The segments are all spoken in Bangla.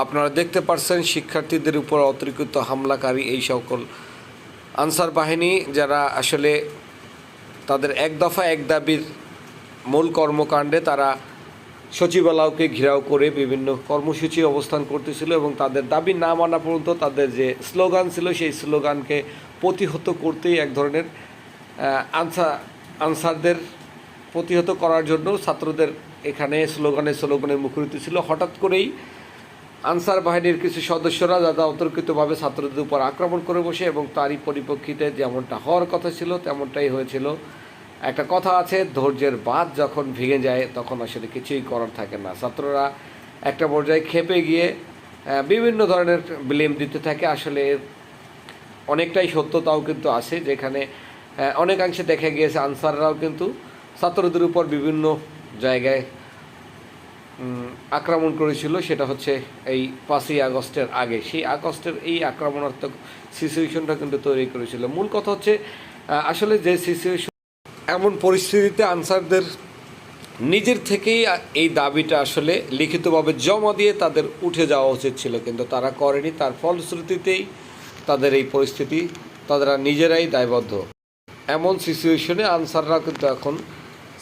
আপনারা দেখতে পাচ্ছেন শিক্ষার্থীদের উপর অতর্কিত হামলাকারী এই সকল আনসার বাহিনী, যারা আসলে তাদের এক দফা এক দাবির মূল কর্মকাণ্ডে তারা সচিবালয়কে ঘেরাও করে বিভিন্ন কর্মসূচি অবস্থান করতেছিল এবং তাদের দাবি না মানা পর্যন্ত তাদের যে স্লোগান ছিল সেই স্লোগানকে প্রতিহত করতেই এক ধরনের আনসারদের প্রতিহত করার জন্য ছাত্রদের এখানে স্লোগানে মুখরিত ছিল। হঠাৎ করেই আনসার বাহিনীর কিছু সদস্যরা যারা অতর্কিতভাবে ছাত্রদের উপর আক্রমণ করে বসে এবং তারই পরিপ্রেক্ষিতে যেমনটা হওয়ার কথা ছিল তেমনটাই হয়েছিল। একটা কথা আছে, ধৈর্যের বাঁধ যখন ভেঙে যায় তখন আসলে কিছুই করার থাকে না। ছাত্ররা একটা পর্যায়ে ক্ষেপে গিয়ে বিভিন্ন ধরনের ব্লেম দিতে থাকে। আসলে অনেকটাই সত্যতাও কিন্তু আছে, যেখানে অনেকাংশে দেখা গিয়েছে আনসাররাও কিন্তু ছাত্রদের উপর বিভিন্ন জায়গায় আক্রমণ করেছিল। সেটা হচ্ছে এই 5ই আগস্টের আগে, সেই আগস্টের এই আক্রমণাত্মক সিচুয়েশনটা কিন্তু তৈরি করেছিল। মূল কথা হচ্ছে আসলে যে সিচুয়েশন, এমন পরিস্থিতিতে আনসারদের নিজের থেকেই এই দাবিটা আসলে লিখিতভাবে জমা দিয়ে তাদের উঠে যাওয়া উচিত ছিল, কিন্তু তারা করেনি। তার ফলশ্রুতিতেই তাদের এই পরিস্থিতি, তারা নিজেরাই দায়বদ্ধ। এমন সিচুয়েশনে আনসাররা কিন্তু এখন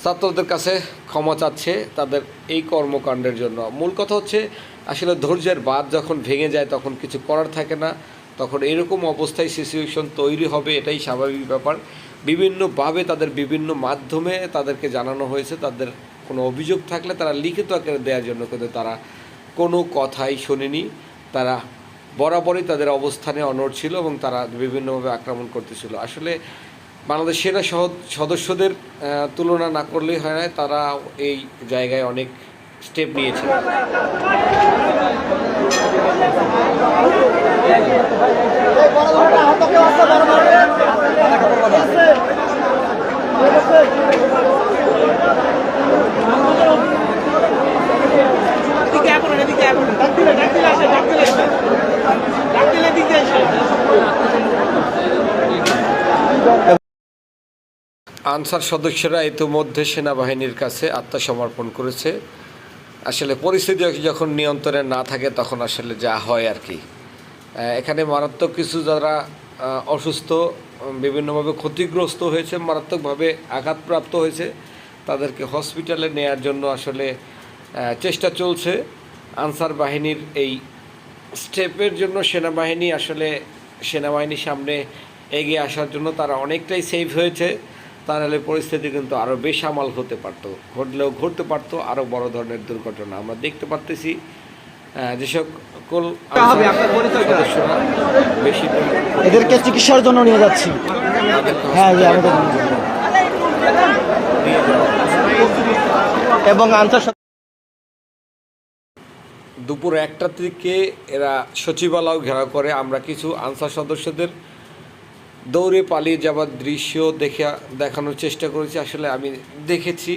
ছাত্রদের কাছে ক্ষমা চাচ্ছে তাদের এই কর্মকাণ্ডের জন্য। মূল কথা হচ্ছে আসলে ধৈর্যের বাঁধ যখন ভেঙে যায় তখন কিছু করার থাকে না, তখন এরকম অবস্থায় সিচুয়েশন তৈরি হবে, এটাই স্বাভাবিক ব্যাপার। বিভিন্নভাবে তাদের বিভিন্ন মাধ্যমে তাদেরকে জানানো হয়েছে, তাদের কোনো অভিযোগ থাকলে তারা লিখিত আকারে দেওয়ার জন্য, কিন্তু তারা কোনো কথাই শোনেনি। তারা বরাবরই তাদের অবস্থানে অনড় ছিল এবং তারা বিভিন্নভাবে আক্রমণ করতেছিল। আসলে বাংলাদেশ সেনা সদস্যদের তুলনা না করলেই হয় না, তারা এই জায়গায় অনেক স্টেপ নিয়েছে। আনসার সদস্যরা ইতিমধ্যে সেনাবাহিনীর কাছে আত্মসমর্পণ করেছে। আসলে পরিস্থিতি যখন নিয়ন্ত্রণে না থাকে তখন আসলে যা হয় আর কি। এখানে মারাত্মক কিছু যারা অসুস্থ, বিভিন্নভাবে ক্ষতিগ্রস্ত হয়েছে, মারাত্মকভাবে আঘাতপ্রাপ্ত হয়েছে, তাদেরকে হসপিটালে নেয়ার জন্য আসলে চেষ্টা চলছে। আনসার বাহিনীর এই স্টেপের জন্য সেনাবাহিনীর সামনে এগিয়ে আসার জন্য তারা অনেকটাই সেভ হয়েছে। তাহলে পরিস্থিতি কিন্তু আরও বেসামাল হতে পারতো, ঘটতে পারতো আরও বড় ধরনের দুর্ঘটনা। আমরা দেখতে পারতেছি যে সকল বেশি এদেরকে চিকিৎসার জন্য নিয়ে যাচ্ছি। এবং দুপুর 1টা থেকে এরা সচিবালয় ঘেরাও করে। আমরা কিছু আনসার সদস্যদের দৌড়ে পালিয়ে যাওয়ার দৃশ্য দেখানোর চেষ্টা করেছি। আসলে আমি দেখেছি,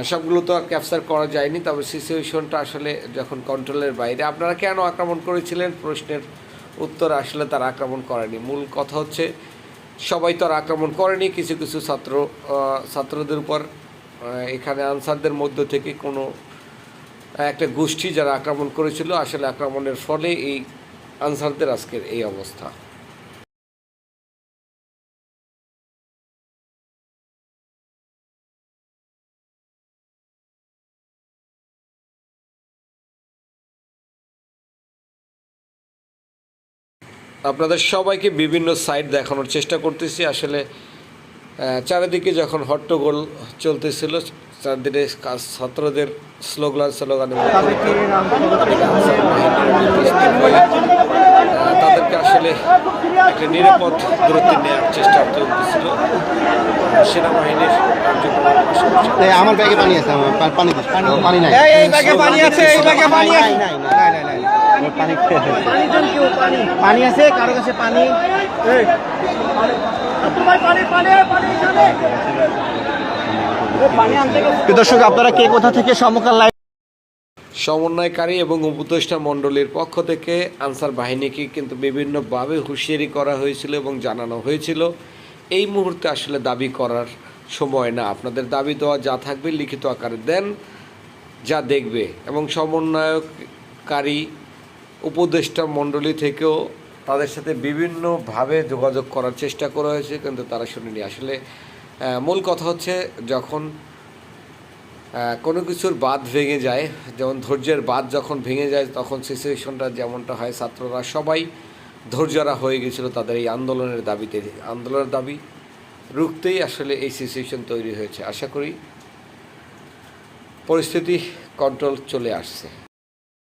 সবগুলো তো আর ক্যাপচার করা যায়নি, তবে সিচুয়েশনটা আসলে যখন কন্ট্রোলের বাইরে। আপনারা কেন আক্রমণ করেছিলেন প্রশ্নের উত্তর আসলে তারা আক্রমণ করেনি। মূল কথা হচ্ছে সবাই তো আর আক্রমণ করেনি, কিছু কিছু ছাত্রদের উপর এখানে আনসারদের মধ্য থেকে কোনো একটা গোষ্ঠী যারা আক্রমণ করেছিল। আসলে আক্রমণের ফলে এই আনসারদের আজকের এই অবস্থা। আপনাদের সবাইকে বিভিন্ন সাইড দেখানোর চেষ্টা করতেছি। আসলে চারিদিকে যখন হট্টগোল চলতেছিল, চারদিকে ছাত্রদের স্লোগানে তাদেরকে আসলে একটা নিরাপদ দূরত্বে নেওয়ার চেষ্টা চলতেছিল সেনাবাহিনীর কার্যক্রম। আমার ব্যাগে পানি আছে, পানি নাই, পানি আছে কারো কাছে পানি। দর্শক, আপনারা কে কোথা থেকে সমন্বয়কারী এবং উপদেষ্টা মণ্ডলীর পক্ষ থেকে আনসার বাহিনীকে কিন্তু বিভিন্নভাবে হুঁশিয়ারি করা হয়েছিল এবং জানানো হয়েছিল এই মুহূর্তে আসলে দাবি করার সময় না, আপনাদের দাবি দেওয়া যা থাকবে লিখিত আকারে দেন, যা দেখবে। এবং কারী উপদেষ্টা মণ্ডলী থেকেও তাদের সাথে বিভিন্নভাবে যোগাযোগ করার চেষ্টা করা হয়েছে, কিন্তু তারা শুনেনি। আসলে মূল কথা হচ্ছে যখন কোনো কিছুর বাঁধ ভেঙে যায়, যেমন ধৈর্যের বাঁধ যখন ভেঙে যায় তখন সিচুয়েশনটা যেমনটা হয়, ছাত্ররা সবাই ধৈর্যরা হয়ে গেছিলো তাদের এই আন্দোলনের দাবিতে। আন্দোলনের দাবি রুখতেই আসলে এই সিচুয়েশন তৈরি হয়েছে। আশা করি পরিস্থিতি কন্ট্রোল চলে আসছে।